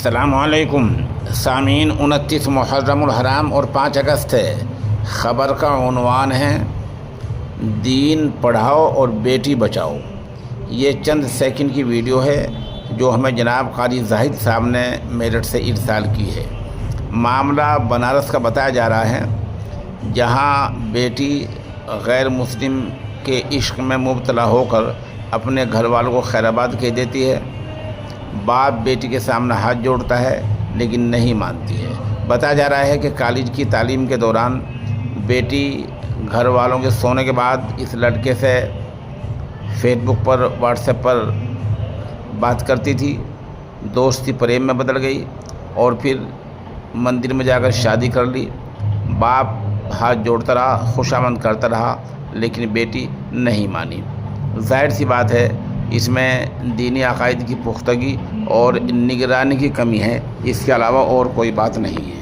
السلام علیکم سامعین، 29 محرم الحرام اور 5 اگست ہے۔ خبر کا عنوان ہے دین پڑھاؤ اور بیٹی بچاؤ۔ یہ چند سیکنڈ کی ویڈیو ہے جو ہمیں جناب قاری زاہد صاحب نے میرٹھ سے ارسال کی ہے۔ معاملہ بنارس کا بتایا جا رہا ہے، جہاں بیٹی غیر مسلم کے عشق میں مبتلا ہو کر اپنے گھر والوں کو خیر آباد کہہ دیتی ہے۔ باپ بیٹی کے سامنے ہاتھ جوڑتا ہے لیکن نہیں مانتی ہے۔ بتایا جا رہا ہے کہ کالج کی تعلیم کے دوران بیٹی گھر والوں کے سونے کے بعد اس لڑکے سے فیس بک پر واٹس ایپ پر بات کرتی تھی، دوستی پریم میں بدل گئی اور پھر مندر میں جا کر شادی کر لی۔ باپ ہاتھ جوڑتا رہا، خوشامد کرتا رہا لیکن بیٹی نہیں مانی۔ ظاہر سی بات ہے اس میں دینی عقائد کی پختگی اور نگرانی کی کمی ہے، اس کے علاوہ اور کوئی بات نہیں ہے۔